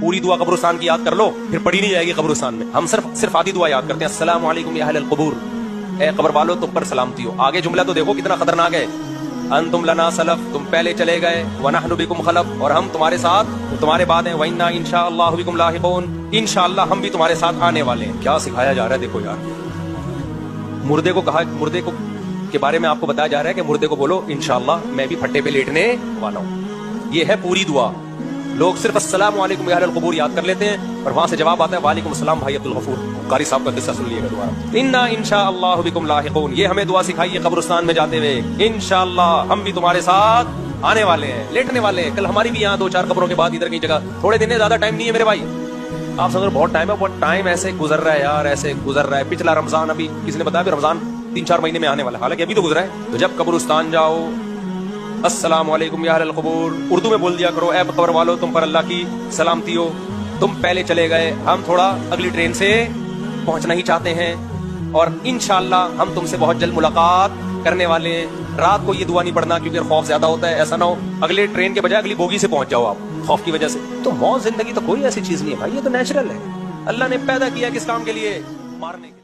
पूरी दुआ कब्रिस्तान की याद कर लो, फिर पढ़ी नहीं जाएगी कब्रिस्तान में। हम सिर्फ आधी दुआ याद करते हैं, अस्सलामु अलैकुम या अहलल क़ुबूर, ए कब्र वालों तुम पर सलामती हो। आगे जुमला तो देखो कितना खतरनाक है, अंतुम लना सलफ, तुम पहले चले गए, व नहनु बिकुम खलफ, और हम तुम्हारे साथ तुम्हारे बाद हैं, व इन्ना इंशाअल्लाहु बिकुम लाहिकून, इंशाअल्लाह हम भी तुम्हारे साथ आने वाले हैं। क्या सिखाया जा रहा है देखो यार, मुर्दे को कहा, मुर्दे को के बारे में आपको बताया जा रहा है कि मुर्दे को बोलो इंशाअल्लाह मैं भी फट्टे पे लेटने वाला हूँ। ये है पूरी दुआ। लोग सिर्फ अस्सलामु अलैकुम या अहलल क़ुबूर याद कर लेते हैं और वहां से जवाब आता है वालेकुम अस्सलाम भाई अब्दुल गफूर। कारी साहब का किस्सा सुन लीजिएगा दोबारा। इन्ना इंशाअल्लाहु बिकुम लाहिकून, ये हमें दुआ सिखाई है कब्रिस्तान में जाते हुए, इंशाअल्लाह हम भी तुम्हारे साथ आने वाले हैं, लेटने वाले हैं। कल हमारी भी यहाँ 2-4 कब्रों के बाद इधर की जगह, थोड़े दिन है, ज्यादा टाइम नहीं है मेरे भाई। आप समझ बहुत टाइम है, बहुत टाइम ऐसे गुजर रहा है यार, ऐसे गुजर रहा है। पिछला रमजान, अभी किसी ने बताया रमजान 3-4 महीने में आने वाला, हालांकि अभी तो गुजरा है। तो जब कब्रिस्तान जाओ, अस्सलामु अलैकुम या अहलल क़ुबूर, उर्दू में बोल दिया करो, ऐ कब्र वालों तुम पर अल्लाह की सलामती हो, तुम पहले चले गए, हम थोड़ा अगली ट्रेन से पहुंचना ही चाहते हैं, और इंशाअल्लाह हम तुमसे बहुत जल्द मुलाकात करने वाले हैं। रात को ये दुआ नहीं पढ़ना क्योंकि खौफ ज्यादा होता है, ऐसा ना हो अगले ट्रेन के बजाय अगली बोगी से पहुंच जाओ आप खौफ की वजह से। तो मौत जिंदगी तो कोई ऐसी चीज नहीं है भाई, ये तो नेचुरल है। अल्लाह ने पैदा किया किस काम के लिए? मारने के लिए।